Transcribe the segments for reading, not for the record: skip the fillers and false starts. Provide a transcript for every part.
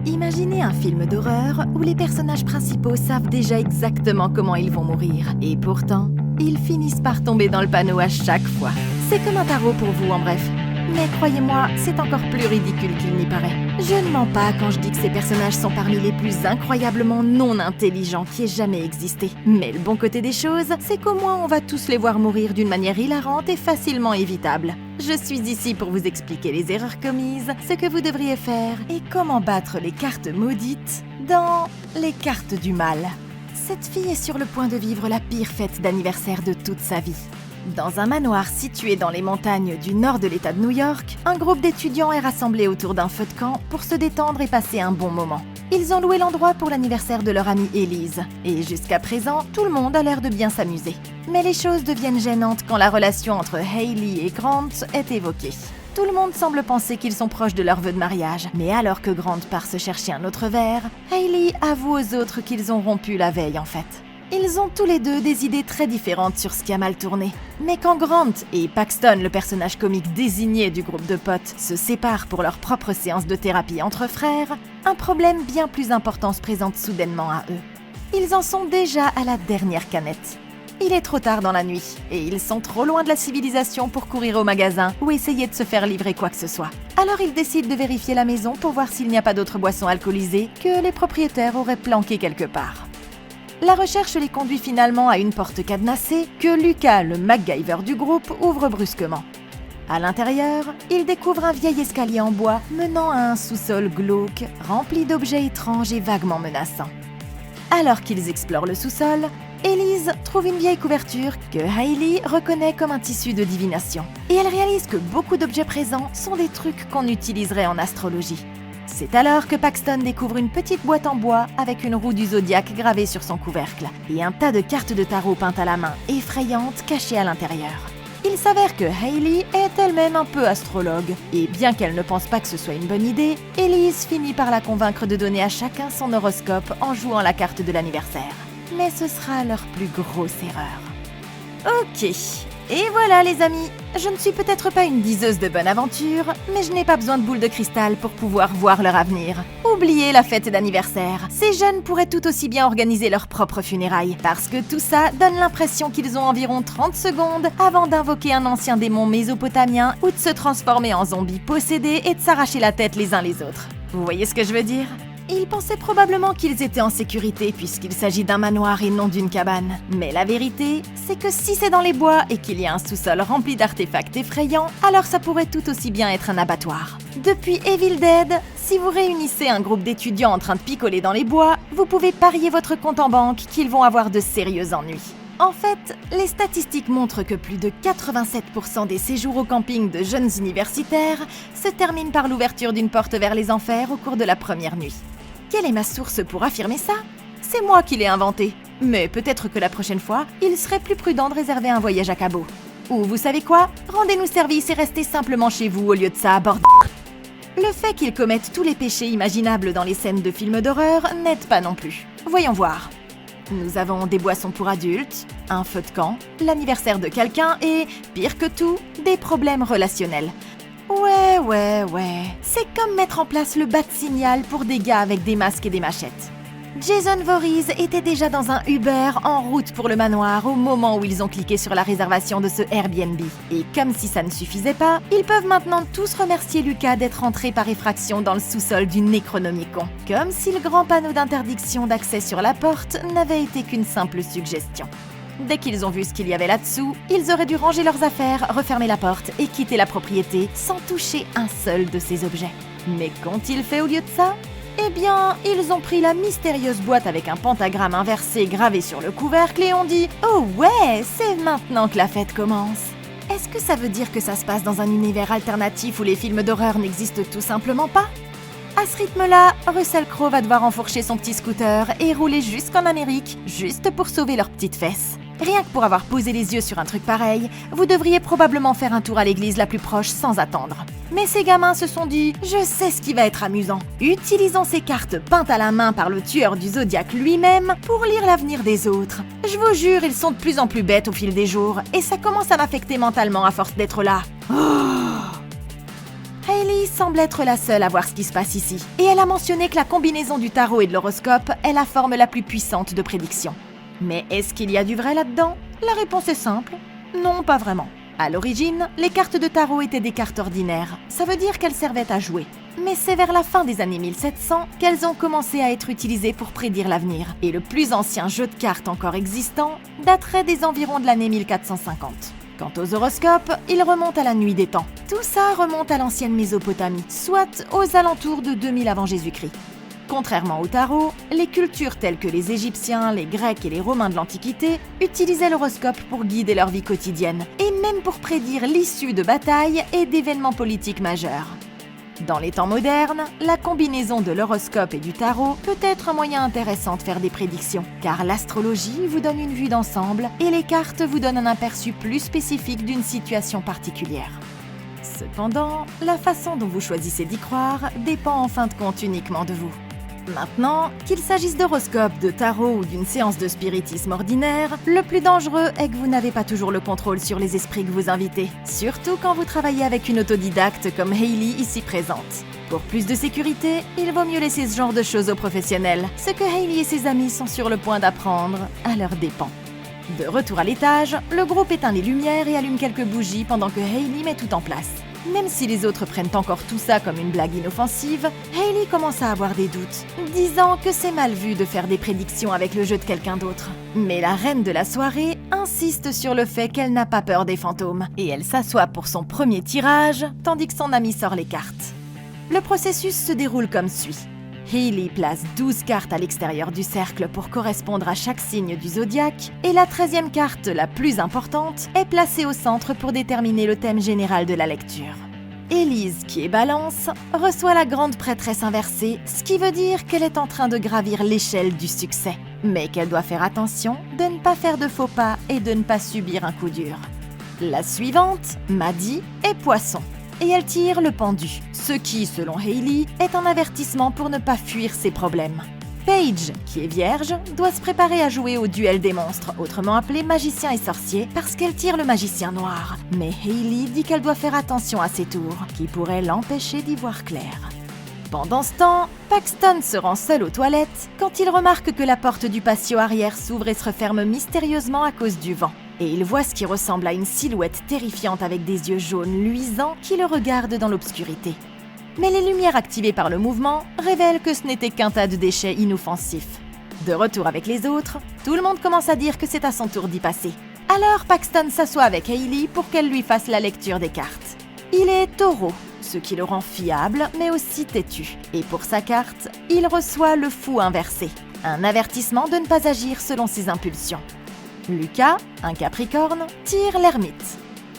Imaginez un film d'horreur où les personnages principaux savent déjà exactement comment ils vont mourir. Et pourtant, ils finissent par tomber dans le panneau à chaque fois. C'est comme un tarot pour vous, en bref. Mais croyez-moi, c'est encore plus ridicule qu'il n'y paraît. Je ne mens pas quand je dis que ces personnages sont parmi les plus incroyablement non intelligents qui aient jamais existé. Mais le bon côté des choses, c'est qu'au moins on va tous les voir mourir d'une manière hilarante et facilement évitable. Je suis ici pour vous expliquer les erreurs commises, ce que vous devriez faire et comment battre les cartes maudites dans les cartes du mal. Cette fille est sur le point de vivre la pire fête d'anniversaire de toute sa vie. Dans un manoir situé dans les montagnes du nord de l'État de New York, un groupe d'étudiants est rassemblé autour d'un feu de camp pour se détendre et passer un bon moment. Ils ont loué l'endroit pour l'anniversaire de leur amie Elise, et jusqu'à présent, tout le monde a l'air de bien s'amuser. Mais les choses deviennent gênantes quand la relation entre Hailey et Grant est évoquée. Tout le monde semble penser qu'ils sont proches de leur vœu de mariage, mais alors que Grant part se chercher un autre verre, Hailey avoue aux autres qu'ils ont rompu la veille en fait. Ils ont tous les deux des idées très différentes sur ce qui a mal tourné. Mais quand Grant et Paxton, le personnage comique désigné du groupe de potes, se séparent pour leur propre séance de thérapie entre frères, un problème bien plus important se présente soudainement à eux. Ils en sont déjà à la dernière canette. Il est trop tard dans la nuit, et ils sont trop loin de la civilisation pour courir au magasin ou essayer de se faire livrer quoi que ce soit. Alors ils décident de vérifier la maison pour voir s'il n'y a pas d'autres boissons alcoolisées que les propriétaires auraient planquées quelque part. La recherche les conduit finalement à une porte cadenassée que Lucas, le MacGyver du groupe, ouvre brusquement. À l'intérieur, il découvre un vieil escalier en bois menant à un sous-sol glauque, rempli d'objets étranges et vaguement menaçants. Alors qu'ils explorent le sous-sol, Elise trouve une vieille couverture que Hailey reconnaît comme un tissu de divination. Et elle réalise que beaucoup d'objets présents sont des trucs qu'on utiliserait en astrologie. C'est alors que Paxton découvre une petite boîte en bois avec une roue du zodiaque gravée sur son couvercle et un tas de cartes de tarot peintes à la main, effrayantes, cachées à l'intérieur. Il s'avère que Hailey est elle-même un peu astrologue, et bien qu'elle ne pense pas que ce soit une bonne idée, Elise finit par la convaincre de donner à chacun son horoscope en jouant la carte de l'anniversaire. Mais ce sera leur plus grosse erreur. Ok, et voilà les amis, je ne suis peut-être pas une diseuse de bonne aventure, mais je n'ai pas besoin de boules de cristal pour pouvoir voir leur avenir. Oubliez la fête d'anniversaire, ces jeunes pourraient tout aussi bien organiser leurs propres funérailles, parce que tout ça donne l'impression qu'ils ont environ 30 secondes avant d'invoquer un ancien démon mésopotamien ou de se transformer en zombies possédés et de s'arracher la tête les uns les autres. Vous voyez ce que je veux dire ? Ils pensaient probablement qu'ils étaient en sécurité puisqu'il s'agit d'un manoir et non d'une cabane. Mais la vérité, c'est que si c'est dans les bois et qu'il y a un sous-sol rempli d'artefacts effrayants, alors ça pourrait tout aussi bien être un abattoir. Depuis Evil Dead, si vous réunissez un groupe d'étudiants en train de picoler dans les bois, vous pouvez parier votre compte en banque qu'ils vont avoir de sérieux ennuis. En fait, les statistiques montrent que plus de 87% des séjours au camping de jeunes universitaires se terminent par l'ouverture d'une porte vers les enfers au cours de la première nuit. Quelle est ma source pour affirmer ça ? C'est moi qui l'ai inventé. Mais peut-être que la prochaine fois, il serait plus prudent de réserver un voyage à Cabo. Ou vous savez quoi ? Rendez-nous service et restez simplement chez vous au lieu de ça, bordel. Le fait qu'ils commettent tous les péchés imaginables dans les scènes de films d'horreur n'aide pas non plus. Voyons voir. Nous avons des boissons pour adultes, un feu de camp, l'anniversaire de quelqu'un et, pire que tout, des problèmes relationnels. Ouais. C'est comme mettre en place le bat de signal pour des gars avec des masques et des machettes. Jason Voorhees était déjà dans un Uber en route pour le manoir au moment où ils ont cliqué sur la réservation de ce Airbnb. Et comme si ça ne suffisait pas, ils peuvent maintenant tous remercier Lucas d'être entré par effraction dans le sous-sol du Necronomicon. Comme si le grand panneau d'interdiction d'accès sur la porte n'avait été qu'une simple suggestion. Dès qu'ils ont vu ce qu'il y avait là-dessous, ils auraient dû ranger leurs affaires, refermer la porte et quitter la propriété sans toucher un seul de ces objets. Mais qu'ont-ils fait au lieu de ça ? Eh bien, ils ont pris la mystérieuse boîte avec un pentagramme inversé gravé sur le couvercle et ont dit « Oh ouais, c'est maintenant que la fête commence !» Est-ce que ça veut dire que ça se passe dans un univers alternatif où les films d'horreur n'existent tout simplement pas ? À ce rythme-là, Russell Crowe va devoir enfourcher son petit scooter et rouler jusqu'en Amérique, juste pour sauver leurs petites fesses. Rien que pour avoir posé les yeux sur un truc pareil, vous devriez probablement faire un tour à l'église la plus proche sans attendre. Mais ces gamins se sont dit « Je sais ce qui va être amusant ». Utilisons ces cartes peintes à la main par le tueur du Zodiac lui-même pour lire l'avenir des autres. Je vous jure, ils sont de plus en plus bêtes au fil des jours et ça commence à m'affecter mentalement à force d'être là. Hailey semble être la seule à voir ce qui se passe ici. Et elle a mentionné que la combinaison du tarot et de l'horoscope est la forme la plus puissante de prédiction. Mais est-ce qu'il y a du vrai là-dedans? La réponse est simple. Non, pas vraiment. À l'origine, les cartes de tarot étaient des cartes ordinaires. Ça veut dire qu'elles servaient à jouer. Mais c'est vers la fin des années 1700 qu'elles ont commencé à être utilisées pour prédire l'avenir. Et le plus ancien jeu de cartes encore existant daterait des environs de l'année 1450. Quant aux horoscopes, ils remontent à la nuit des temps. Tout ça remonte à l'ancienne Mésopotamie, soit aux alentours de 2000 avant Jésus-Christ. Contrairement au tarot, les cultures telles que les Égyptiens, les Grecs et les Romains de l'Antiquité utilisaient l'horoscope pour guider leur vie quotidienne, et même pour prédire l'issue de batailles et d'événements politiques majeurs. Dans les temps modernes, la combinaison de l'horoscope et du tarot peut être un moyen intéressant de faire des prédictions, car l'astrologie vous donne une vue d'ensemble et les cartes vous donnent un aperçu plus spécifique d'une situation particulière. Cependant, la façon dont vous choisissez d'y croire dépend en fin de compte uniquement de vous. Maintenant, qu'il s'agisse d'horoscope, de tarot ou d'une séance de spiritisme ordinaire, le plus dangereux est que vous n'avez pas toujours le contrôle sur les esprits que vous invitez, surtout quand vous travaillez avec une autodidacte comme Hayley ici présente. Pour plus de sécurité, il vaut mieux laisser ce genre de choses aux professionnels, ce que Hayley et ses amis sont sur le point d'apprendre à leurs dépens. De retour à l'étage, le groupe éteint les lumières et allume quelques bougies pendant que Hayley met tout en place. Même si les autres prennent encore tout ça comme une blague inoffensive, Hayley commence à avoir des doutes, disant que c'est mal vu de faire des prédictions avec le jeu de quelqu'un d'autre. Mais la reine de la soirée insiste sur le fait qu'elle n'a pas peur des fantômes, et elle s'assoit pour son premier tirage, tandis que son ami sort les cartes. Le processus se déroule comme suit. Hayley place 12 cartes à l'extérieur du cercle pour correspondre à chaque signe du zodiaque, et la 13e carte, la plus importante, est placée au centre pour déterminer le thème général de la lecture. Élise, qui est Balance, reçoit la grande prêtresse inversée, ce qui veut dire qu'elle est en train de gravir l'échelle du succès, mais qu'elle doit faire attention de ne pas faire de faux pas et de ne pas subir un coup dur. La suivante, Maddie, est Poisson, et elle tire le pendu, ce qui, selon Hayley, est un avertissement pour ne pas fuir ses problèmes. Paige, qui est Vierge, doit se préparer à jouer au duel des monstres, autrement appelé magicien et sorcier, parce qu'elle tire le magicien noir. Mais Hayley dit qu'elle doit faire attention à ses tours, qui pourraient l'empêcher d'y voir clair. Pendant ce temps, Paxton se rend seul aux toilettes quand il remarque que la porte du patio arrière s'ouvre et se referme mystérieusement à cause du vent. Et il voit ce qui ressemble à une silhouette terrifiante avec des yeux jaunes luisants qui le regardent dans l'obscurité. Mais les lumières activées par le mouvement révèlent que ce n'était qu'un tas de déchets inoffensifs. De retour avec les autres, tout le monde commence à dire que c'est à son tour d'y passer. Alors Paxton s'assoit avec Hayley pour qu'elle lui fasse la lecture des cartes. Il est taureau, ce qui le rend fiable mais aussi têtu. Et pour sa carte, il reçoit le fou inversé, un avertissement de ne pas agir selon ses impulsions. Lucas, un capricorne, tire l'ermite.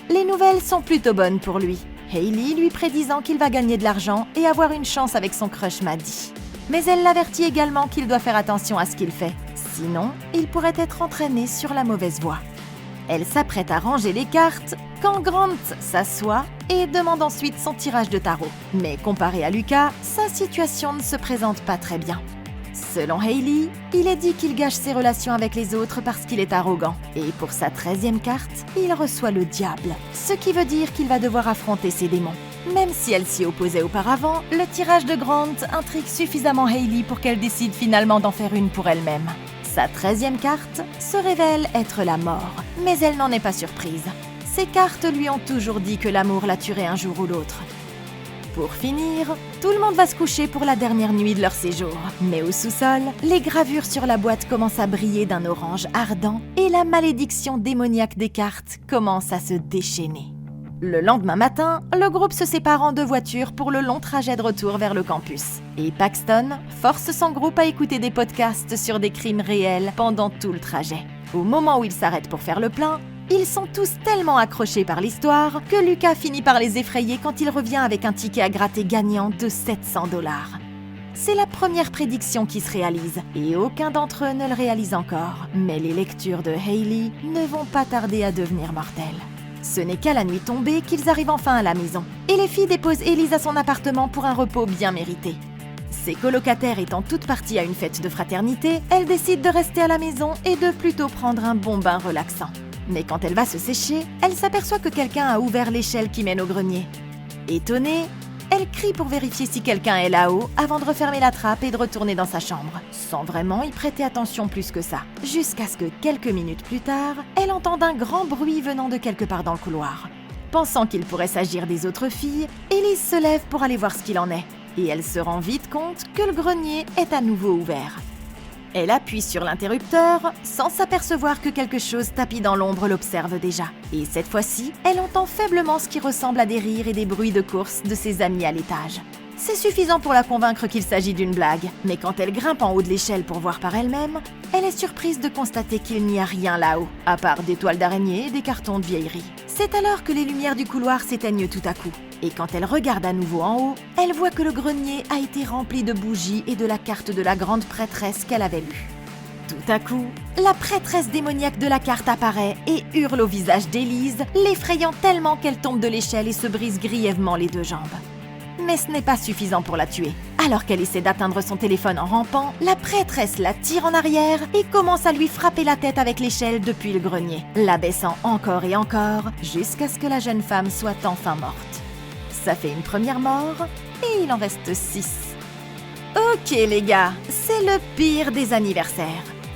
Les nouvelles sont plutôt bonnes pour lui. Hayley lui prédisant qu'il va gagner de l'argent et avoir une chance avec son crush Maddie. Mais elle l'avertit également qu'il doit faire attention à ce qu'il fait, sinon il pourrait être entraîné sur la mauvaise voie. Elle s'apprête à ranger les cartes quand Grant s'assoit et demande ensuite son tirage de tarot. Mais comparé à Lucas, sa situation ne se présente pas très bien. Selon Hayley, il est dit qu'il gâche ses relations avec les autres parce qu'il est arrogant. Et pour sa 13e carte, il reçoit le diable, ce qui veut dire qu'il va devoir affronter ses démons. Même si elle s'y opposait auparavant, le tirage de Grant intrigue suffisamment Hayley pour qu'elle décide finalement d'en faire une pour elle-même. Sa 13e carte se révèle être la mort, mais elle n'en est pas surprise. Ses cartes lui ont toujours dit que l'amour la tuerait un jour ou l'autre. Pour finir, tout le monde va se coucher pour la dernière nuit de leur séjour. Mais au sous-sol, les gravures sur la boîte commencent à briller d'un orange ardent et la malédiction démoniaque des cartes commence à se déchaîner. Le lendemain matin, le groupe se sépare en 2 voitures pour le long trajet de retour vers le campus. Et Paxton force son groupe à écouter des podcasts sur des crimes réels pendant tout le trajet. Au moment où ils s'arrêtent pour faire le plein, ils sont tous tellement accrochés par l'histoire que Lucas finit par les effrayer quand il revient avec un ticket à gratter gagnant de 700 $. C'est la première prédiction qui se réalise, et aucun d'entre eux ne le réalise encore. Mais les lectures de Hayley ne vont pas tarder à devenir mortelles. Ce n'est qu'à la nuit tombée qu'ils arrivent enfin à la maison, et les filles déposent Élise à son appartement pour un repos bien mérité. Ses colocataires étant toutes parties à une fête de fraternité, elle décide de rester à la maison et de plutôt prendre un bon bain relaxant. Mais quand elle va se sécher, elle s'aperçoit que quelqu'un a ouvert l'échelle qui mène au grenier. Étonnée, elle crie pour vérifier si quelqu'un est là-haut avant de refermer la trappe et de retourner dans sa chambre, sans vraiment y prêter attention plus que ça. Jusqu'à ce que quelques minutes plus tard, elle entende un grand bruit venant de quelque part dans le couloir. Pensant qu'il pourrait s'agir des autres filles, Elise se lève pour aller voir ce qu'il en est, et elle se rend vite compte que le grenier est à nouveau ouvert. Elle appuie sur l'interrupteur sans s'apercevoir que quelque chose tapis dans l'ombre l'observe déjà. Et cette fois-ci, elle entend faiblement ce qui ressemble à des rires et des bruits de course de ses amis à l'étage. C'est suffisant pour la convaincre qu'il s'agit d'une blague, mais quand elle grimpe en haut de l'échelle pour voir par elle-même, elle est surprise de constater qu'il n'y a rien là-haut, à part des toiles d'araignée et des cartons de vieillerie. C'est alors que les lumières du couloir s'éteignent tout à coup. Et quand elle regarde à nouveau en haut, elle voit que le grenier a été rempli de bougies et de la carte de la grande prêtresse qu'elle avait lue. Tout à coup, la prêtresse démoniaque de la carte apparaît et hurle au visage d'Élise, l'effrayant tellement qu'elle tombe de l'échelle et se brise grièvement les 2 jambes. Mais ce n'est pas suffisant pour la tuer. Alors qu'elle essaie d'atteindre son téléphone en rampant, la prêtresse la tire en arrière et commence à lui frapper la tête avec l'échelle depuis le grenier, l'abaissant encore et encore jusqu'à ce que la jeune femme soit enfin morte. Ça fait une première mort et il en reste 6. Ok les gars, c'est le pire des anniversaires.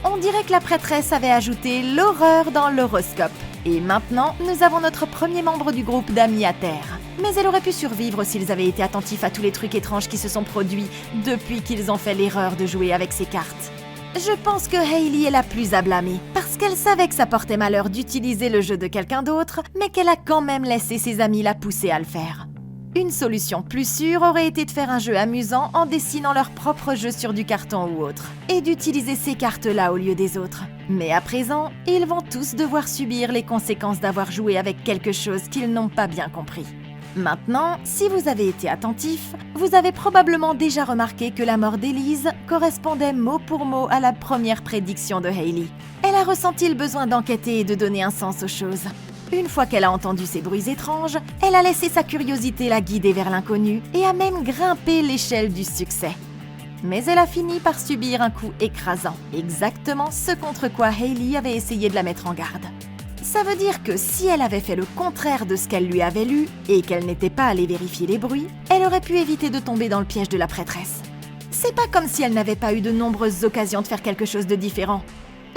On dirait que la prêtresse avait ajouté l'horreur dans l'horoscope. Et maintenant, nous avons notre premier membre du groupe d'amis à terre. Mais elle aurait pu survivre s'ils avaient été attentifs à tous les trucs étranges qui se sont produits depuis qu'ils ont fait l'erreur de jouer avec ces cartes. Je pense que Hailey est la plus à blâmer, parce qu'elle savait que ça portait malheur d'utiliser le jeu de quelqu'un d'autre, mais qu'elle a quand même laissé ses amis la pousser à le faire. Une solution plus sûre aurait été de faire un jeu amusant en dessinant leur propre jeu sur du carton ou autre, et d'utiliser ces cartes-là au lieu des autres. Mais à présent, ils vont tous devoir subir les conséquences d'avoir joué avec quelque chose qu'ils n'ont pas bien compris. Maintenant, si vous avez été attentif, vous avez probablement déjà remarqué que la mort d'Élise correspondait mot pour mot à la première prédiction de Hailey. Elle a ressenti le besoin d'enquêter et de donner un sens aux choses. Une fois qu'elle a entendu ces bruits étranges, elle a laissé sa curiosité la guider vers l'inconnu et a même grimpé l'échelle du succès. Mais elle a fini par subir un coup écrasant, exactement ce contre quoi Hailey avait essayé de la mettre en garde. Ça veut dire que si elle avait fait le contraire de ce qu'elle lui avait lu et qu'elle n'était pas allée vérifier les bruits, elle aurait pu éviter de tomber dans le piège de la prêtresse. C'est pas comme si elle n'avait pas eu de nombreuses occasions de faire quelque chose de différent.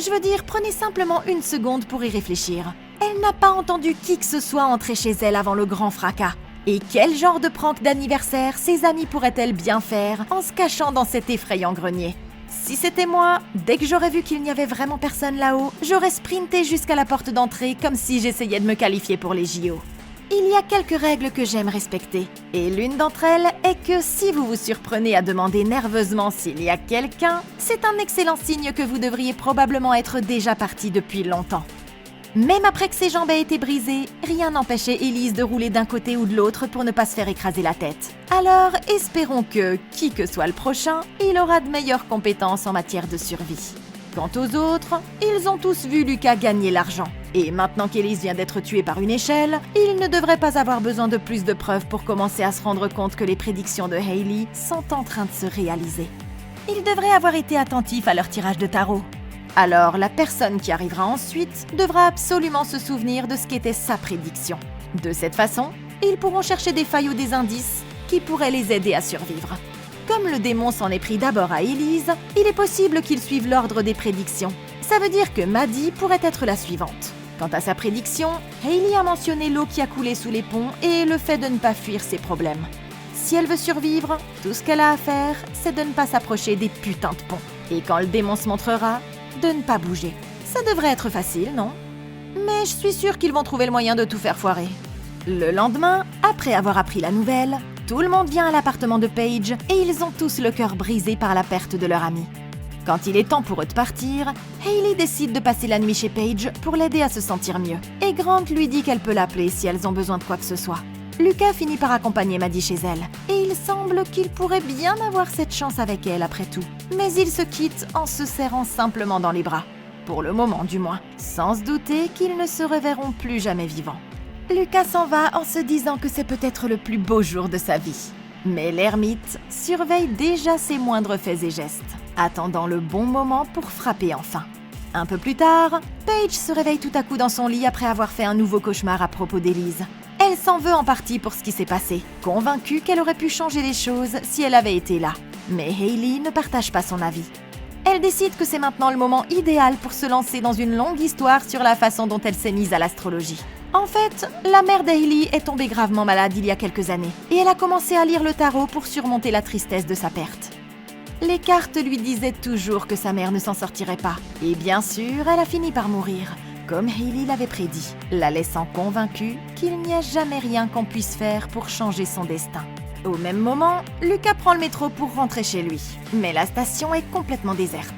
Je veux dire, prenez simplement une seconde pour y réfléchir. Elle n'a pas entendu qui que ce soit entrer chez elle avant le grand fracas. Et quel genre de prank d'anniversaire ses amies pourraient-elles bien faire en se cachant dans cet effrayant grenier ? Si c'était moi, dès que j'aurais vu qu'il n'y avait vraiment personne là-haut, j'aurais sprinté jusqu'à la porte d'entrée comme si j'essayais de me qualifier pour les JO. Il y a quelques règles que j'aime respecter, et l'une d'entre elles est que si vous vous surprenez à demander nerveusement s'il y a quelqu'un, c'est un excellent signe que vous devriez probablement être déjà parti depuis longtemps. Même après que ses jambes aient été brisées, rien n'empêchait Élise de rouler d'un côté ou de l'autre pour ne pas se faire écraser la tête. Alors, espérons que, qui que soit le prochain, il aura de meilleures compétences en matière de survie. Quant aux autres, ils ont tous vu Lucas gagner l'argent. Et maintenant qu'Élise vient d'être tuée par une échelle, il ne devrait pas avoir besoin de plus de preuves pour commencer à se rendre compte que les prédictions de Hailey sont en train de se réaliser. Ils devraient avoir été attentifs à leur tirage de tarot. Alors, la personne qui arrivera ensuite devra absolument se souvenir de ce qu'était sa prédiction. De cette façon, ils pourront chercher des failles ou des indices qui pourraient les aider à survivre. Comme le démon s'en est pris d'abord à Élise, il est possible qu'il suive l'ordre des prédictions. Ça veut dire que Maddie pourrait être la suivante. Quant à sa prédiction, Hailey a mentionné l'eau qui a coulé sous les ponts et le fait de ne pas fuir ses problèmes. Si elle veut survivre, tout ce qu'elle a à faire, c'est de ne pas s'approcher des putains de ponts. Et quand le démon se montrera, de ne pas bouger. Ça devrait être facile, non ? Mais je suis sûre qu'ils vont trouver le moyen de tout faire foirer. Le lendemain, après avoir appris la nouvelle, tout le monde vient à l'appartement de Paige et ils ont tous le cœur brisé par la perte de leur ami. Quand il est temps pour eux de partir, Hailey décide de passer la nuit chez Paige pour l'aider à se sentir mieux. Et Grant lui dit qu'elle peut l'appeler si elles ont besoin de quoi que ce soit. Lucas finit par accompagner Maddie chez elle, et il semble qu'il pourrait bien avoir cette chance avec elle après tout. Mais ils se quittent en se serrant simplement dans les bras. Pour le moment du moins, sans se douter qu'ils ne se reverront plus jamais vivants. Lucas s'en va en se disant que c'est peut-être le plus beau jour de sa vie. Mais l'ermite surveille déjà ses moindres faits et gestes, attendant le bon moment pour frapper enfin. Un peu plus tard, Paige se réveille tout à coup dans son lit après avoir fait un nouveau cauchemar à propos d'Élise. Elle s'en veut en partie pour ce qui s'est passé, convaincue qu'elle aurait pu changer les choses si elle avait été là. Mais Hailey ne partage pas son avis. Elle décide que c'est maintenant le moment idéal pour se lancer dans une longue histoire sur la façon dont elle s'est mise à l'astrologie. En fait, la mère d'Hailey est tombée gravement malade il y a quelques années, et elle a commencé à lire le tarot pour surmonter la tristesse de sa perte. Les cartes lui disaient toujours que sa mère ne s'en sortirait pas, et bien sûr, elle a fini par mourir, comme Hailey l'avait prédit, la laissant convaincue qu'il n'y a jamais rien qu'on puisse faire pour changer son destin. Au même moment, Lucas prend le métro pour rentrer chez lui, mais la station est complètement déserte.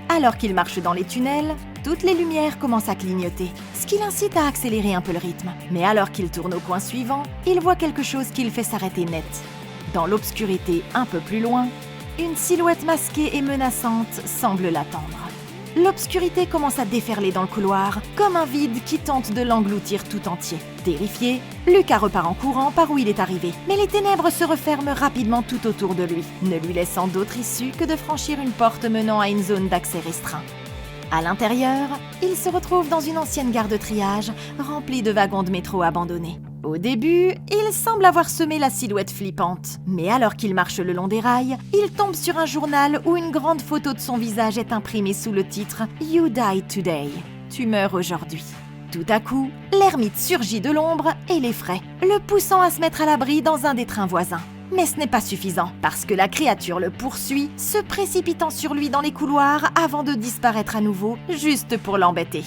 Alors qu'il marche dans les tunnels, toutes les lumières commencent à clignoter, ce qui l'incite à accélérer un peu le rythme. Mais alors qu'il tourne au coin suivant, il voit quelque chose qui le fait s'arrêter net. Dans l'obscurité un peu plus loin, une silhouette masquée et menaçante semble l'attendre. L'obscurité commence à déferler dans le couloir, comme un vide qui tente de l'engloutir tout entier. Terrifié, Lucas repart en courant par où il est arrivé. Mais les ténèbres se referment rapidement tout autour de lui, ne lui laissant d'autre issue que de franchir une porte menant à une zone d'accès restreint. À l'intérieur, il se retrouve dans une ancienne gare de triage, remplie de wagons de métro abandonnés. Au début, il semble avoir semé la silhouette flippante. Mais alors qu'il marche le long des rails, il tombe sur un journal où une grande photo de son visage est imprimée sous le titre « You die today ». Tu meurs aujourd'hui. Tout à coup, l'ermite surgit de l'ombre et l'effraie, le poussant à se mettre à l'abri dans un des trains voisins. Mais ce n'est pas suffisant, parce que la créature le poursuit, se précipitant sur lui dans les couloirs avant de disparaître à nouveau, juste pour l'embêter.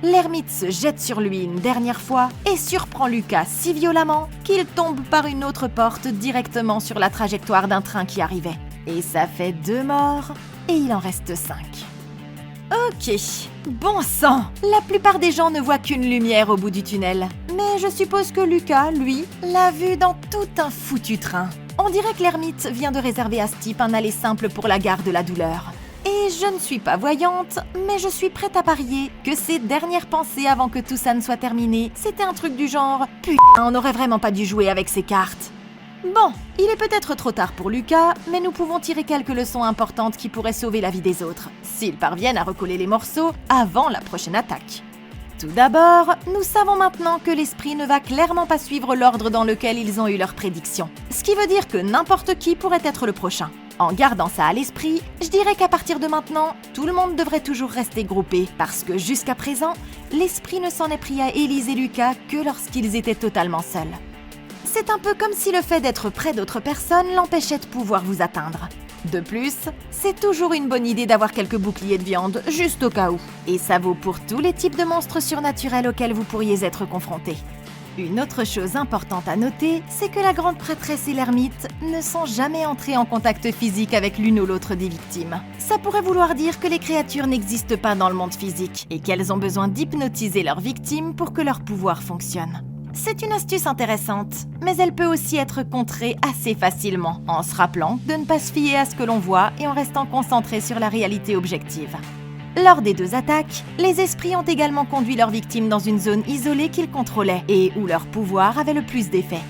L'ermite se jette sur lui une dernière fois et surprend Lucas si violemment qu'il tombe par une autre porte directement sur la trajectoire d'un train qui arrivait. Et ça fait 2 morts et il en reste 5. Ok, bon sang! La plupart des gens ne voient qu'une lumière au bout du tunnel. Mais je suppose que Lucas, lui, l'a vu dans tout un foutu train. On dirait que l'ermite vient de réserver à ce type un aller simple pour la gare de la douleur. Et je ne suis pas voyante, mais je suis prête à parier que ses dernières pensées avant que tout ça ne soit terminé, c'était un truc du genre « Putain, on n'aurait vraiment pas dû jouer avec ces cartes ». Bon, il est peut-être trop tard pour Lucas, mais nous pouvons tirer quelques leçons importantes qui pourraient sauver la vie des autres, s'ils parviennent à recoller les morceaux avant la prochaine attaque. Tout d'abord, nous savons maintenant que l'esprit ne va clairement pas suivre l'ordre dans lequel ils ont eu leur prédiction, ce qui veut dire que n'importe qui pourrait être le prochain. En gardant ça à l'esprit, je dirais qu'à partir de maintenant, tout le monde devrait toujours rester groupé, parce que jusqu'à présent, l'esprit ne s'en est pris à Élise et Lucas que lorsqu'ils étaient totalement seuls. C'est un peu comme si le fait d'être près d'autres personnes l'empêchait de pouvoir vous atteindre. De plus, c'est toujours une bonne idée d'avoir quelques boucliers de viande, juste au cas où. Et ça vaut pour tous les types de monstres surnaturels auxquels vous pourriez être confrontés. Une autre chose importante à noter, c'est que la grande prêtresse et l'ermite ne sont jamais entrés en contact physique avec l'une ou l'autre des victimes. Ça pourrait vouloir dire que les créatures n'existent pas dans le monde physique et qu'elles ont besoin d'hypnotiser leurs victimes pour que leur pouvoir fonctionne. C'est une astuce intéressante, mais elle peut aussi être contrée assez facilement, en se rappelant de ne pas se fier à ce que l'on voit et en restant concentré sur la réalité objective. Lors des 2 attaques, les esprits ont également conduit leurs victimes dans une zone isolée qu'ils contrôlaient et où leur pouvoir avait le plus d'effet.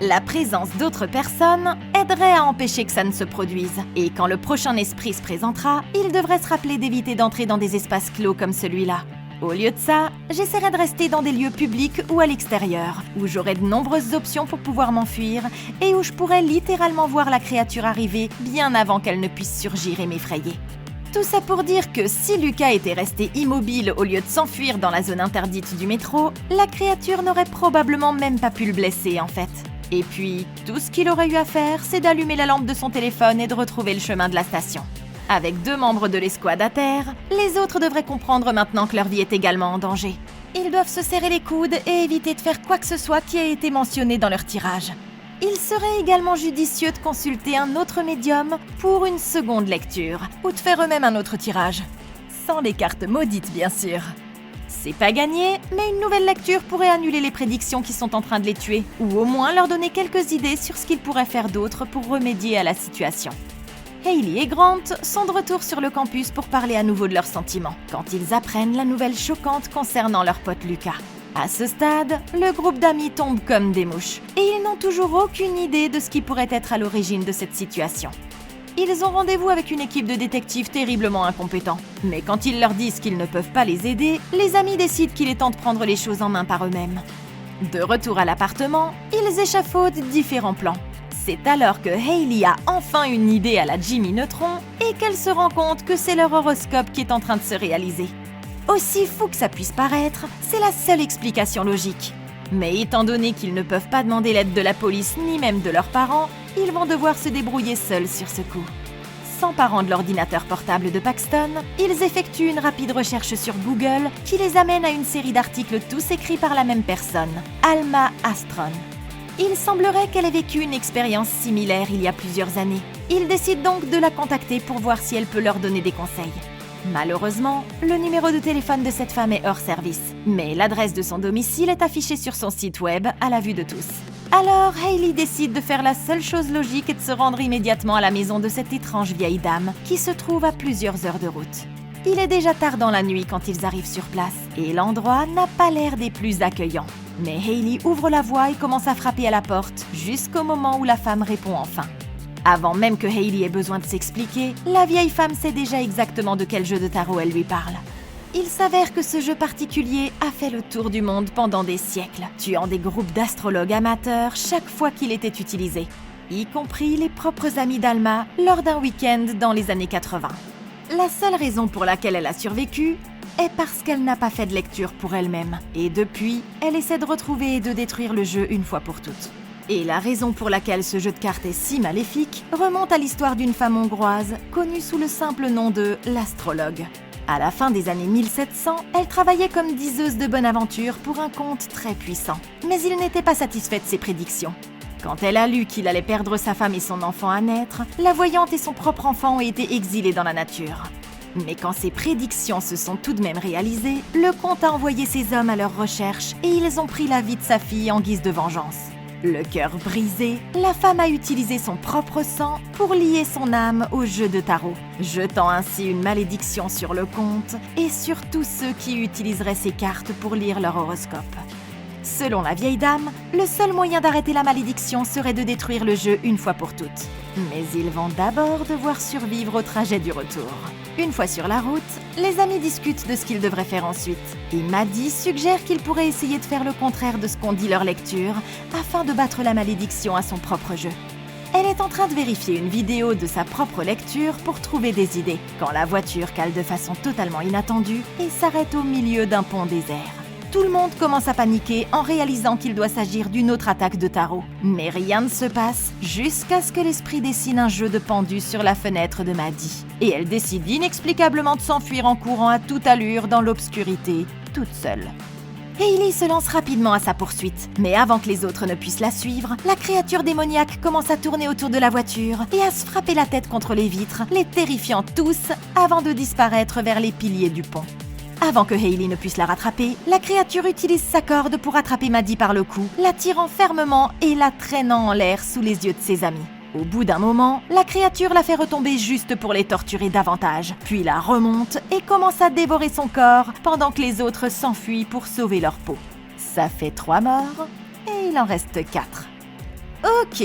La présence d'autres personnes aiderait à empêcher que ça ne se produise, et quand le prochain esprit se présentera, il devrait se rappeler d'éviter d'entrer dans des espaces clos comme celui-là. Au lieu de ça, j'essaierai de rester dans des lieux publics ou à l'extérieur, où j'aurai de nombreuses options pour pouvoir m'enfuir et où je pourrais littéralement voir la créature arriver bien avant qu'elle ne puisse surgir et m'effrayer. Tout ça pour dire que si Lucas était resté immobile au lieu de s'enfuir dans la zone interdite du métro, la créature n'aurait probablement même pas pu le blesser en fait. Et puis, tout ce qu'il aurait eu à faire, c'est d'allumer la lampe de son téléphone et de retrouver le chemin de la station. Avec 2 membres de l'escouade à terre, les autres devraient comprendre maintenant que leur vie est également en danger. Ils doivent se serrer les coudes et éviter de faire quoi que ce soit qui a été mentionné dans leur tirage. Il serait également judicieux de consulter un autre médium pour une seconde lecture, ou de faire eux-mêmes un autre tirage. Sans les cartes maudites, bien sûr. C'est pas gagné, mais une nouvelle lecture pourrait annuler les prédictions qui sont en train de les tuer, ou au moins leur donner quelques idées sur ce qu'ils pourraient faire d'autre pour remédier à la situation. Hailey et Grant sont de retour sur le campus pour parler à nouveau de leurs sentiments, quand ils apprennent la nouvelle choquante concernant leur pote Lucas. À ce stade, le groupe d'amis tombe comme des mouches, et ils n'ont toujours aucune idée de ce qui pourrait être à l'origine de cette situation. Ils ont rendez-vous avec une équipe de détectives terriblement incompétents, mais quand ils leur disent qu'ils ne peuvent pas les aider, les amis décident qu'il est temps de prendre les choses en main par eux-mêmes. De retour à l'appartement, ils échafaudent différents plans. C'est alors que Hailey a enfin une idée à la Jimmy Neutron et qu'elle se rend compte que c'est leur horoscope qui est en train de se réaliser. Aussi fou que ça puisse paraître, c'est la seule explication logique. Mais étant donné qu'ils ne peuvent pas demander l'aide de la police ni même de leurs parents, ils vont devoir se débrouiller seuls sur ce coup. S'emparant de l'ordinateur portable de Paxton, ils effectuent une rapide recherche sur Google qui les amène à une série d'articles tous écrits par la même personne, Alma Astron. Il semblerait qu'elle ait vécu une expérience similaire il y a plusieurs années. Ils décident donc de la contacter pour voir si elle peut leur donner des conseils. Malheureusement, le numéro de téléphone de cette femme est hors service, mais l'adresse de son domicile est affichée sur son site web à la vue de tous. Alors, Hailey décide de faire la seule chose logique et de se rendre immédiatement à la maison de cette étrange vieille dame qui se trouve à plusieurs heures de route. Il est déjà tard dans la nuit quand ils arrivent sur place et l'endroit n'a pas l'air des plus accueillants. Mais Hailey ouvre la voie et commence à frapper à la porte jusqu'au moment où la femme répond enfin. Avant même que Hailey ait besoin de s'expliquer, la vieille femme sait déjà exactement de quel jeu de tarot elle lui parle. Il s'avère que ce jeu particulier a fait le tour du monde pendant des siècles, tuant des groupes d'astrologues amateurs chaque fois qu'il était utilisé, y compris les propres amis d'Alma lors d'un week-end dans les années 80. La seule raison pour laquelle elle a survécu est parce qu'elle n'a pas fait de lecture pour elle-même, et depuis, elle essaie de retrouver et de détruire le jeu une fois pour toutes. Et la raison pour laquelle ce jeu de cartes est si maléfique remonte à l'histoire d'une femme hongroise connue sous le simple nom de l'astrologue. À la fin des années 1700, elle travaillait comme diseuse de bonne aventure pour un comte très puissant. Mais il n'était pas satisfait de ses prédictions. Quand elle a lu qu'il allait perdre sa femme et son enfant à naître, la voyante et son propre enfant ont été exilés dans la nature. Mais quand ces prédictions se sont tout de même réalisées, le comte a envoyé ses hommes à leur recherche et ils ont pris la vie de sa fille en guise de vengeance. Le cœur brisé, la femme a utilisé son propre sang pour lier son âme au jeu de tarot, jetant ainsi une malédiction sur le comte et sur tous ceux qui utiliseraient ces cartes pour lire leur horoscope. Selon la vieille dame, le seul moyen d'arrêter la malédiction serait de détruire le jeu une fois pour toutes. Mais ils vont d'abord devoir survivre au trajet du retour. Une fois sur la route, les amis discutent de ce qu'ils devraient faire ensuite. Et Maddie suggère qu'ils pourraient essayer de faire le contraire de ce qu'ont dit leur lecture, afin de battre la malédiction à son propre jeu. Elle est en train de vérifier une vidéo de sa propre lecture pour trouver des idées, quand la voiture cale de façon totalement inattendue et s'arrête au milieu d'un pont désert. Tout le monde commence à paniquer en réalisant qu'il doit s'agir d'une autre attaque de tarot. Mais rien ne se passe jusqu'à ce que l'esprit dessine un jeu de pendu sur la fenêtre de Maddie. Et elle décide inexplicablement de s'enfuir en courant à toute allure dans l'obscurité, toute seule. Hailey se lance rapidement à sa poursuite, mais avant que les autres ne puissent la suivre, la créature démoniaque commence à tourner autour de la voiture et à se frapper la tête contre les vitres, les terrifiant tous avant de disparaître vers les piliers du pont. Avant que Hailey ne puisse la rattraper, la créature utilise sa corde pour attraper Maddie par le cou, la tirant fermement et la traînant en l'air sous les yeux de ses amis. Au bout d'un moment, la créature la fait retomber juste pour les torturer davantage, puis la remonte et commence à dévorer son corps pendant que les autres s'enfuient pour sauver leur peau. Ça fait 3 morts et il en reste 4. Ok,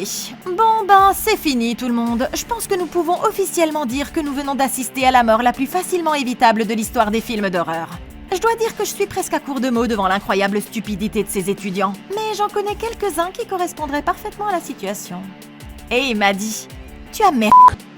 c'est fini tout le monde. Je pense que nous pouvons officiellement dire que nous venons d'assister à la mort la plus facilement évitable de l'histoire des films d'horreur. Je dois dire que je suis presque à court de mots devant l'incroyable stupidité de ces étudiants, mais j'en connais quelques-uns qui correspondraient parfaitement à la situation. Hey Maddie, tu as merde.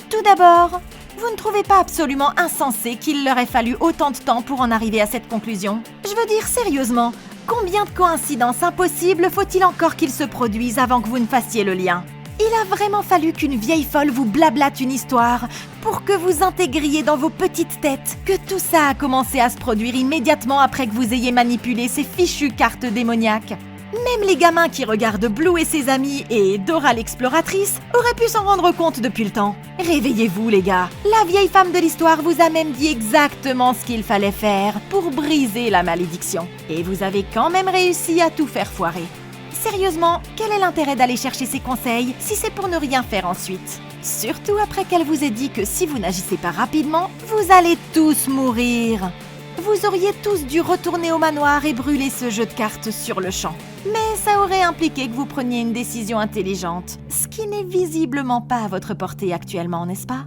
Tout d'abord, vous ne trouvez pas absolument insensé qu'il leur ait fallu autant de temps pour en arriver à cette conclusion? Je veux dire sérieusement, combien de coïncidences impossibles faut-il encore qu'ils se produisent avant que vous ne fassiez le lien? Il a vraiment fallu qu'une vieille folle vous blablate une histoire pour que vous intégriez dans vos petites têtes que tout ça a commencé à se produire immédiatement après que vous ayez manipulé ces fichues cartes démoniaques. Même les gamins qui regardent Blue et ses amis et Dora l'exploratrice auraient pu s'en rendre compte depuis le temps. Réveillez-vous les gars, la vieille femme de l'histoire vous a même dit exactement ce qu'il fallait faire pour briser la malédiction. Et vous avez quand même réussi à tout faire foirer. Sérieusement, quel est l'intérêt d'aller chercher ses conseils si c'est pour ne rien faire ensuite? Surtout après qu'elle vous ait dit que si vous n'agissez pas rapidement, vous allez tous mourir. Vous auriez tous dû retourner au manoir et brûler ce jeu de cartes sur le champ. Mais ça aurait impliqué que vous preniez une décision intelligente, ce qui n'est visiblement pas à votre portée actuellement, n'est-ce pas?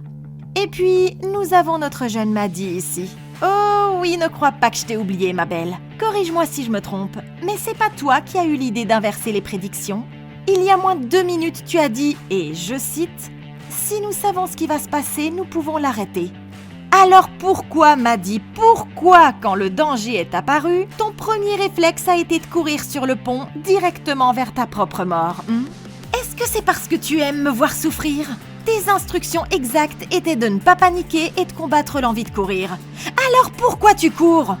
Et puis, nous avons notre jeune Maddie ici. Oh Oui, ne crois pas que je t'ai oublié, ma belle. Corrige-moi si je me trompe, mais c'est pas toi qui as eu l'idée d'inverser les prédictions? Il y a moins de 2 minutes, tu as dit, et je cite, « Si nous savons ce qui va se passer, nous pouvons l'arrêter. » Alors pourquoi, Maddie, pourquoi, quand le danger est apparu, ton premier réflexe a été de courir sur le pont directement vers ta propre mort? Est-ce que c'est parce que tu aimes me voir souffrir? Tes instructions exactes étaient de ne pas paniquer et de combattre l'envie de courir. Alors pourquoi tu cours?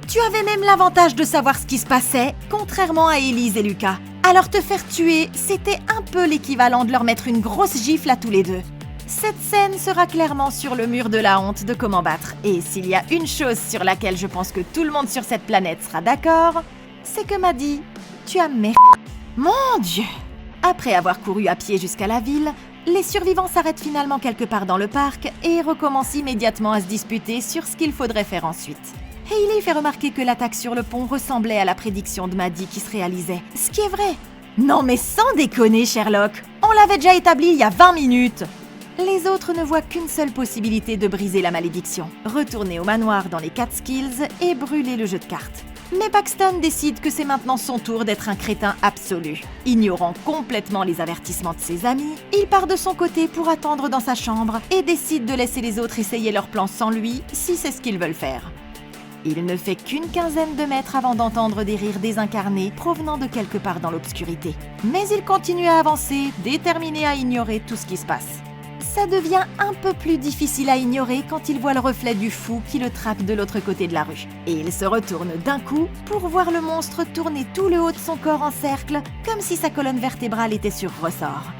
Tu avais même l'avantage de savoir ce qui se passait, contrairement à Élise et Lucas. Alors te faire tuer, c'était un peu l'équivalent de leur mettre une grosse gifle à tous les deux. Cette scène sera clairement sur le mur de la honte de comment battre. Et s'il y a une chose sur laquelle je pense que tout le monde sur cette planète sera d'accord, c'est que Maddie, tu as merdé. Mon Dieu! Après avoir couru à pied jusqu'à la ville, les survivants s'arrêtent finalement quelque part dans le parc et recommencent immédiatement à se disputer sur ce qu'il faudrait faire ensuite. Hayley fait remarquer que l'attaque sur le pont ressemblait à la prédiction de Maddie qui se réalisait. Ce qui est vrai. Non mais sans déconner, Sherlock, on l'avait déjà établi il y a 20 minutes. Les autres ne voient qu'une seule possibilité de briser la malédiction. Retourner au manoir dans les Catskills et brûler le jeu de cartes. Mais Paxton décide que c'est maintenant son tour d'être un crétin absolu. Ignorant complètement les avertissements de ses amis, il part de son côté pour attendre dans sa chambre et décide de laisser les autres essayer leur plan sans lui, si c'est ce qu'ils veulent faire. Il ne fait qu'une quinzaine de mètres avant d'entendre des rires désincarnés provenant de quelque part dans l'obscurité. Mais il continue à avancer, déterminé à ignorer tout ce qui se passe. Ça devient un peu plus difficile à ignorer quand il voit le reflet du fou qui le traque de l'autre côté de la rue. Et il se retourne d'un coup pour voir le monstre tourner tout le haut de son corps en cercle, comme si sa colonne vertébrale était sur ressort.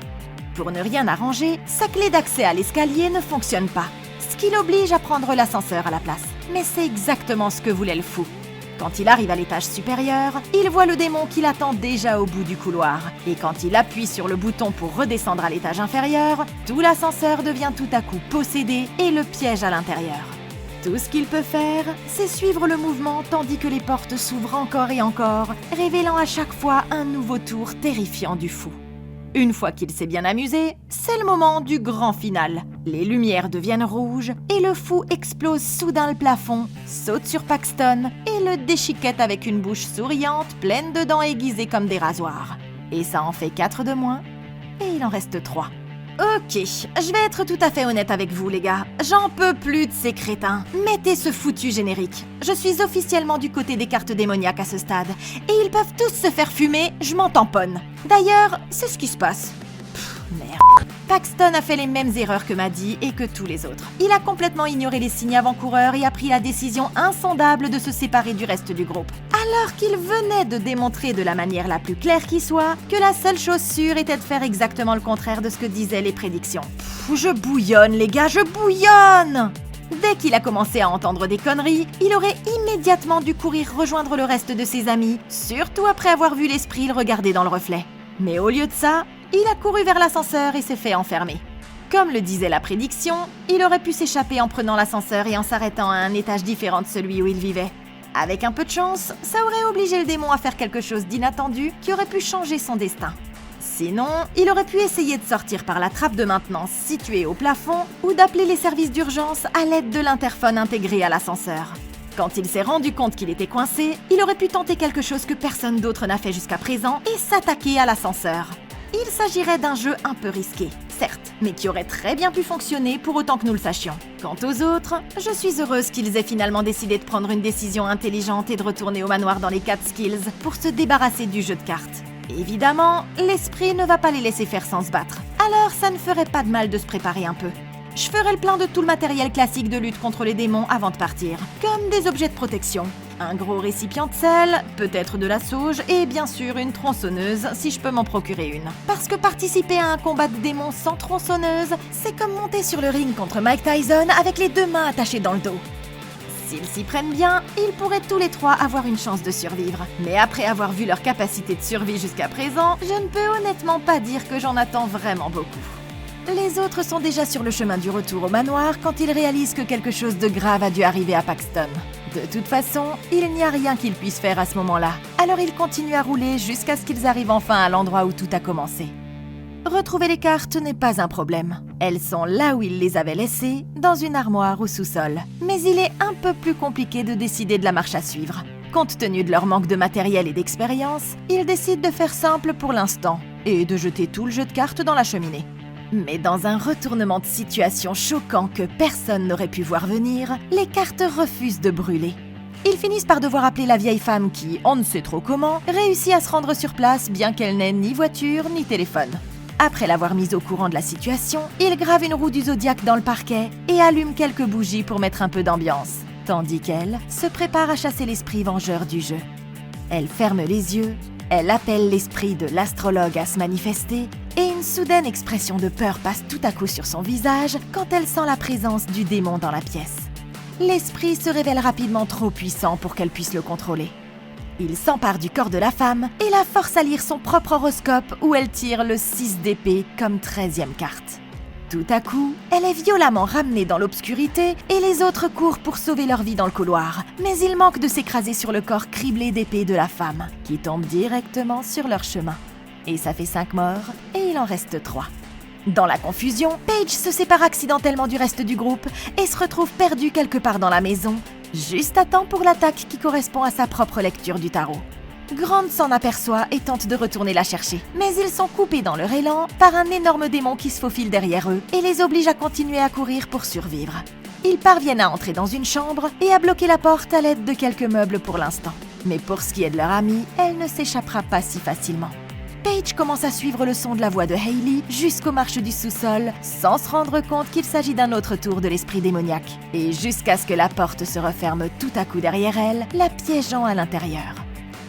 Pour ne rien arranger, sa clé d'accès à l'escalier ne fonctionne pas, ce qui l'oblige à prendre l'ascenseur à la place. Mais c'est exactement ce que voulait le fou. Quand il arrive à l'étage supérieur, il voit le démon qui l'attend déjà au bout du couloir. Et quand il appuie sur le bouton pour redescendre à l'étage inférieur, tout l'ascenseur devient tout à coup possédé et le piège à l'intérieur. Tout ce qu'il peut faire, c'est suivre le mouvement tandis que les portes s'ouvrent encore et encore, révélant à chaque fois un nouveau tour terrifiant du fou. Une fois qu'il s'est bien amusé, c'est le moment du grand final. Les lumières deviennent rouges et le fou explose soudain le plafond, saute sur Paxton et le déchiquette avec une bouche souriante pleine de dents aiguisées comme des rasoirs. Et ça en fait 4 de moins, et il en reste 3. Ok, je vais être tout à fait honnête avec vous les gars, j'en peux plus de ces crétins. Mettez ce foutu générique. Je suis officiellement du côté des cartes démoniaques à ce stade, et ils peuvent tous se faire fumer, je m'en tamponne. D'ailleurs, c'est ce qui se passe. Merde. Paxton a fait les mêmes erreurs que Maddie et que tous les autres. Il a complètement ignoré les signes avant-coureurs et a pris la décision insondable de se séparer du reste du groupe. Alors qu'il venait de démontrer de la manière la plus claire qui soit que la seule chose sûre était de faire exactement le contraire de ce que disaient les prédictions. Je bouillonne les gars, je bouillonne! Dès qu'il a commencé à entendre des conneries, il aurait immédiatement dû courir rejoindre le reste de ses amis, surtout après avoir vu l'esprit le regarder dans le reflet. Mais au lieu de ça, il a couru vers l'ascenseur et s'est fait enfermer. Comme le disait la prédiction, il aurait pu s'échapper en prenant l'ascenseur et en s'arrêtant à un étage différent de celui où il vivait. Avec un peu de chance, ça aurait obligé le démon à faire quelque chose d'inattendu qui aurait pu changer son destin. Sinon, il aurait pu essayer de sortir par la trappe de maintenance située au plafond ou d'appeler les services d'urgence à l'aide de l'interphone intégré à l'ascenseur. Quand il s'est rendu compte qu'il était coincé, il aurait pu tenter quelque chose que personne d'autre n'a fait jusqu'à présent et s'attaquer à l'ascenseur. Il s'agirait d'un jeu un peu risqué, certes, mais qui aurait très bien pu fonctionner pour autant que nous le sachions. Quant aux autres, je suis heureuse qu'ils aient finalement décidé de prendre une décision intelligente et de retourner au manoir dans les Catskills pour se débarrasser du jeu de cartes. Évidemment, l'esprit ne va pas les laisser faire sans se battre, alors ça ne ferait pas de mal de se préparer un peu. Je ferai le plein de tout le matériel classique de lutte contre les démons avant de partir, comme des objets de protection. Un gros récipient de sel, peut-être de la sauge, et bien sûr une tronçonneuse si je peux m'en procurer une. Parce que participer à un combat de démons sans tronçonneuse, c'est comme monter sur le ring contre Mike Tyson avec les 2 mains attachées dans le dos. S'ils s'y prennent bien, ils pourraient tous les 3 avoir une chance de survivre. Mais après avoir vu leur capacité de survie jusqu'à présent, je ne peux honnêtement pas dire que j'en attends vraiment beaucoup. Les autres sont déjà sur le chemin du retour au manoir quand ils réalisent que quelque chose de grave a dû arriver à Paxton. De toute façon, il n'y a rien qu'ils puissent faire à ce moment-là, alors ils continuent à rouler jusqu'à ce qu'ils arrivent enfin à l'endroit où tout a commencé. retrouver les cartes n'est pas un problème. Elles sont là où il les avait laissées, dans une armoire au sous-sol. Mais il est un peu plus compliqué de décider de la marche à suivre. Compte tenu de leur manque de matériel et d'expérience, ils décident de faire simple pour l'instant et de jeter tout le jeu de cartes dans la cheminée. Mais dans un retournement de situation choquant que personne n'aurait pu voir venir, les cartes refusent de brûler. Ils finissent par devoir appeler la vieille femme qui, on ne sait trop comment, réussit à se rendre sur place bien qu'elle n'ait ni voiture ni téléphone. Après l'avoir mise au courant de la situation, ils gravent une roue du zodiaque dans le parquet et allument quelques bougies pour mettre un peu d'ambiance, tandis qu'elle se prépare à chasser l'esprit vengeur du jeu. Elle ferme les yeux, elle appelle l'esprit de l'astrologue à se manifester et une soudaine expression de peur passe tout à coup sur son visage quand elle sent la présence du démon dans la pièce. L'esprit se révèle rapidement trop puissant pour qu'elle puisse le contrôler. Il s'empare du corps de la femme et la force à lire son propre horoscope où elle tire le 6 d'épée comme 13e carte. Tout à coup, elle est violemment ramenée dans l'obscurité et les autres courent pour sauver leur vie dans le couloir. Mais ils manquent de s'écraser sur le corps criblé d'épée de la femme, qui tombe directement sur leur chemin. Et ça fait 5 morts et il en reste 3. Dans la confusion, Paige se sépare accidentellement du reste du groupe et se retrouve perdue quelque part dans la maison, juste à temps pour l'attaque qui correspond à sa propre lecture du tarot. Grant s'en aperçoit et tente de retourner la chercher. Mais ils sont coupés dans leur élan par un énorme démon qui se faufile derrière eux et les oblige à continuer à courir pour survivre. Ils parviennent à entrer dans une chambre et à bloquer la porte à l'aide de quelques meubles pour l'instant. Mais pour ce qui est de leur amie, elle ne s'échappera pas si facilement. Paige commence à suivre le son de la voix de Hailey jusqu'aux marches du sous-sol, sans se rendre compte qu'il s'agit d'un autre tour de l'esprit démoniaque. Et jusqu'à ce que la porte se referme tout à coup derrière elle, la piégeant à l'intérieur.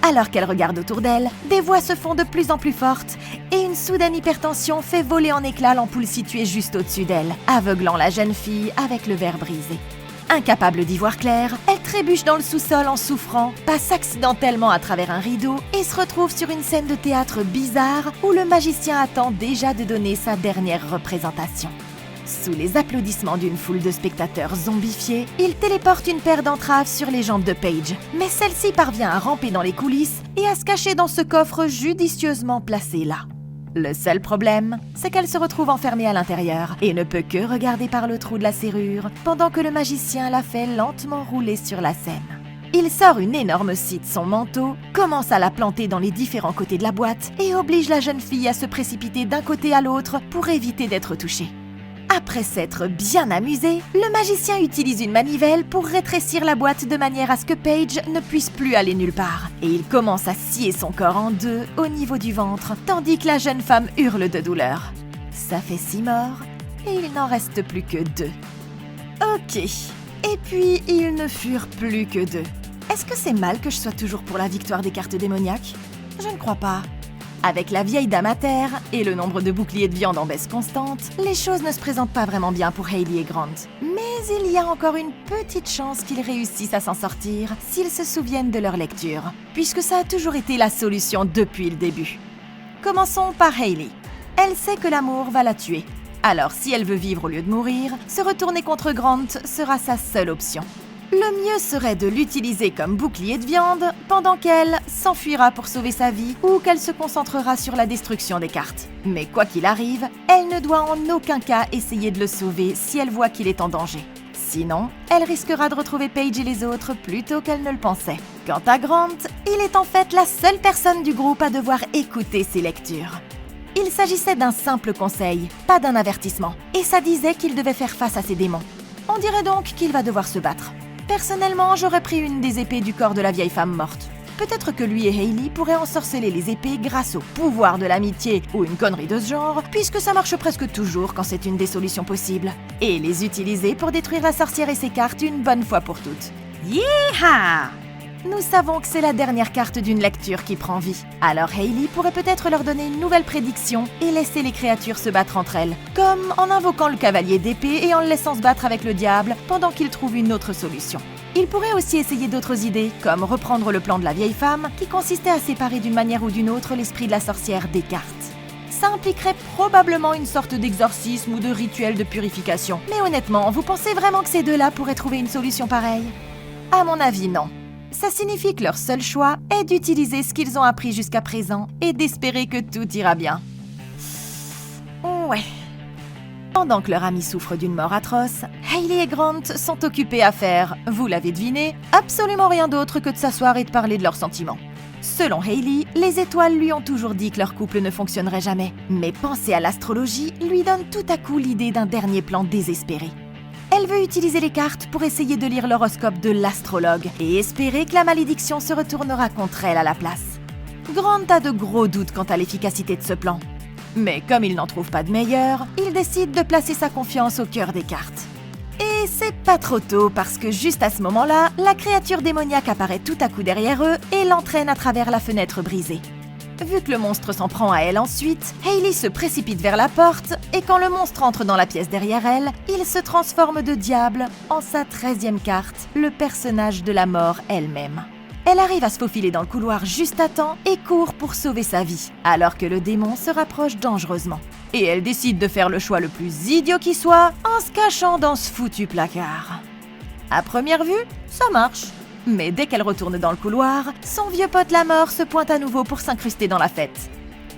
Alors qu'elle regarde autour d'elle, des voix se font de plus en plus fortes et une soudaine hypertension fait voler en éclats l'ampoule située juste au-dessus d'elle, aveuglant la jeune fille avec le verre brisé. Incapable d'y voir clair, elle trébuche dans le sous-sol en souffrant, passe accidentellement à travers un rideau et se retrouve sur une scène de théâtre bizarre où le magicien attend déjà de donner sa dernière représentation. Sous les applaudissements d'une foule de spectateurs zombifiés, il téléporte une paire d'entraves sur les jambes de Paige. Mais celle-ci parvient à ramper dans les coulisses et à se cacher dans ce coffre judicieusement placé là. Le seul problème, c'est qu'elle se retrouve enfermée à l'intérieur et ne peut que regarder par le trou de la serrure pendant que le magicien la fait lentement rouler sur la scène. Il sort une énorme scie de son manteau, commence à la planter dans les différents côtés de la boîte et oblige la jeune fille à se précipiter d'un côté à l'autre pour éviter d'être touchée. Après s'être bien amusé, le magicien utilise une manivelle pour rétrécir la boîte de manière à ce que Paige ne puisse plus aller nulle part. Et il commence à scier son corps en deux au niveau du ventre, tandis que la jeune femme hurle de douleur. Ça fait 6 morts, et il n'en reste plus que 2. Ok, et puis ils ne furent plus que 2. Est-ce que c'est mal que je sois toujours pour la victoire des cartes démoniaques? Je ne crois pas. Avec la vieille dame à terre et le nombre de boucliers de viande en baisse constante, les choses ne se présentent pas vraiment bien pour Hailey et Grant. Mais il y a encore une petite chance qu'ils réussissent à s'en sortir s'ils se souviennent de leur lecture, puisque ça a toujours été la solution depuis le début. Commençons par Hailey. Elle sait que l'amour va la tuer. Alors si elle veut vivre au lieu de mourir, se retourner contre Grant sera sa seule option. Le mieux serait de l'utiliser comme bouclier de viande pendant qu'elle s'enfuira pour sauver sa vie ou qu'elle se concentrera sur la destruction des cartes. Mais quoi qu'il arrive, elle ne doit en aucun cas essayer de le sauver si elle voit qu'il est en danger. Sinon, elle risquera de retrouver Paige et les autres plus tôt qu'elle ne le pensait. Quant à Grant, il est en fait la seule personne du groupe à devoir écouter ses lectures. Il s'agissait d'un simple conseil, pas d'un avertissement, et ça disait qu'il devait faire face à ses démons. On dirait donc qu'il va devoir se battre. Personnellement, j'aurais pris une des épées du corps de la vieille femme morte. Peut-être que lui et Hailey pourraient ensorceler les épées grâce au pouvoir de l'amitié ou une connerie de ce genre, puisque ça marche presque toujours quand c'est une des solutions possibles. Et les utiliser pour détruire la sorcière et ses cartes une bonne fois pour toutes. Yeeha! Nous savons que c'est la dernière carte d'une lecture qui prend vie. Alors Hailey pourrait peut-être leur donner une nouvelle prédiction et laisser les créatures se battre entre elles, comme en invoquant le cavalier d'épée et en le laissant se battre avec le diable pendant qu'il trouve une autre solution. Il pourrait aussi essayer d'autres idées, comme reprendre le plan de la vieille femme, qui consistait à séparer d'une manière ou d'une autre l'esprit de la sorcière des cartes. Ça impliquerait probablement une sorte d'exorcisme ou de rituel de purification. Mais honnêtement, vous pensez vraiment que ces deux-là pourraient trouver une solution pareille? À mon avis, non. Ça signifie que leur seul choix est d'utiliser ce qu'ils ont appris jusqu'à présent et d'espérer que tout ira bien. Ouais. Pendant que leur ami souffre d'une mort atroce, Hailey et Grant sont occupés à faire, vous l'avez deviné, absolument rien d'autre que de s'asseoir et de parler de leurs sentiments. Selon Hailey, les étoiles lui ont toujours dit que leur couple ne fonctionnerait jamais. Mais penser à l'astrologie lui donne tout à coup l'idée d'un dernier plan désespéré. Elle veut utiliser les cartes pour essayer de lire l'horoscope de l'astrologue et espérer que la malédiction se retournera contre elle à la place. Grant a de gros doutes quant à l'efficacité de ce plan. Mais comme il n'en trouve pas de meilleur, il décide de placer sa confiance au cœur des cartes. Et c'est pas trop tôt parce que juste à ce moment-là, la créature démoniaque apparaît tout à coup derrière eux et l'entraîne à travers la fenêtre brisée. Vu que le monstre s'en prend à elle ensuite, Hailey se précipite vers la porte et quand le monstre entre dans la pièce derrière elle, il se transforme de diable en sa 13e carte, le personnage de la mort elle-même. Elle arrive à se faufiler dans le couloir juste à temps et court pour sauver sa vie, alors que le démon se rapproche dangereusement. Et elle décide de faire le choix le plus idiot qui soit, en se cachant dans ce foutu placard. À première vue, ça marche. Mais dès qu'elle retourne dans le couloir, son vieux pote la mort se pointe à nouveau pour s'incruster dans la fête.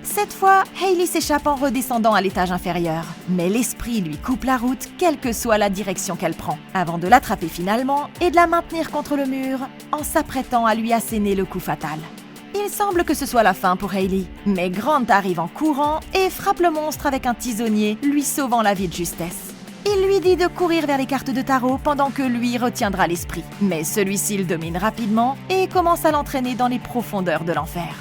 Cette fois, Hailey s'échappe en redescendant à l'étage inférieur. Mais l'esprit lui coupe la route, quelle que soit la direction qu'elle prend, avant de l'attraper finalement et de la maintenir contre le mur, en s'apprêtant à lui asséner le coup fatal. Il semble que ce soit la fin pour Hailey, mais Grant arrive en courant et frappe le monstre avec un tisonnier, lui sauvant la vie de justesse. Il lui dit de courir vers les cartes de tarot pendant que lui retiendra l'esprit. Mais celui-ci le domine rapidement et commence à l'entraîner dans les profondeurs de l'enfer.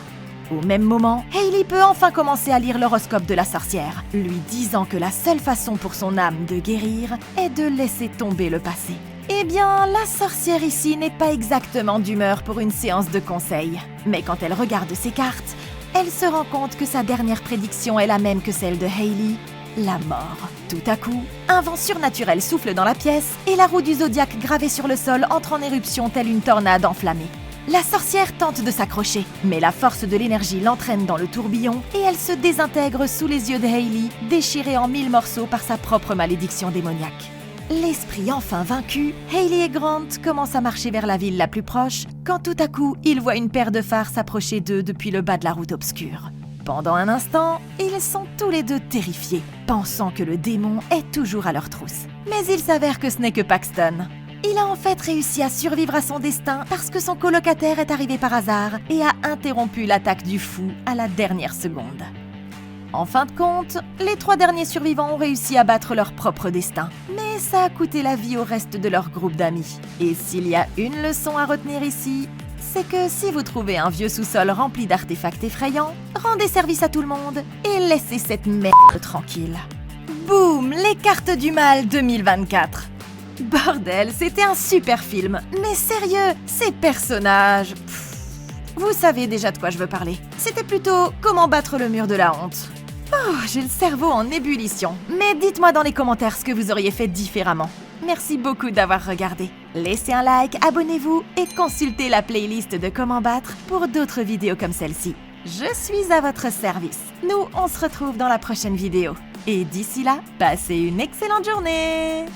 Au même moment, Hailey peut enfin commencer à lire l'horoscope de la sorcière, lui disant que la seule façon pour son âme de guérir est de laisser tomber le passé. Eh bien, la sorcière ici n'est pas exactement d'humeur pour une séance de conseil. Mais quand elle regarde ses cartes, elle se rend compte que sa dernière prédiction est la même que celle de Hailey, la mort. Tout à coup, un vent surnaturel souffle dans la pièce et la roue du zodiaque gravée sur le sol entre en éruption telle une tornade enflammée. La sorcière tente de s'accrocher, mais la force de l'énergie l'entraîne dans le tourbillon et elle se désintègre sous les yeux de Hailey, déchirée en 1000 morceaux par sa propre malédiction démoniaque. L'esprit enfin vaincu, Hailey et Grant commencent à marcher vers la ville la plus proche, quand tout à coup, ils voient une paire de phares s'approcher d'eux depuis le bas de la route obscure. Pendant un instant, ils sont tous les deux terrifiés, pensant que le démon est toujours à leur trousse. Mais il s'avère que ce n'est que Paxton. Il a en fait réussi à survivre à son destin parce que son colocataire est arrivé par hasard et a interrompu l'attaque du fou à la dernière seconde. En fin de compte, les 3 derniers survivants ont réussi à battre leur propre destin, mais ça a coûté la vie au reste de leur groupe d'amis. Et s'il y a une leçon à retenir ici, c'est que si vous trouvez un vieux sous-sol rempli d'artefacts effrayants, rendez service à tout le monde et laissez cette merde tranquille. Boum, les cartes du mal 2024. Bordel, c'était un super film, mais sérieux, ces personnages... Vous savez déjà de quoi je veux parler. C'était plutôt comment battre le mur de la honte. Oh, j'ai le cerveau en ébullition. Mais dites-moi dans les commentaires ce que vous auriez fait différemment. Merci beaucoup d'avoir regardé. Laissez un like, abonnez-vous et consultez la playlist de Comment battre pour d'autres vidéos comme celle-ci. Je suis à votre service. Nous, on se retrouve dans la prochaine vidéo. Et d'ici là, passez une excellente journée!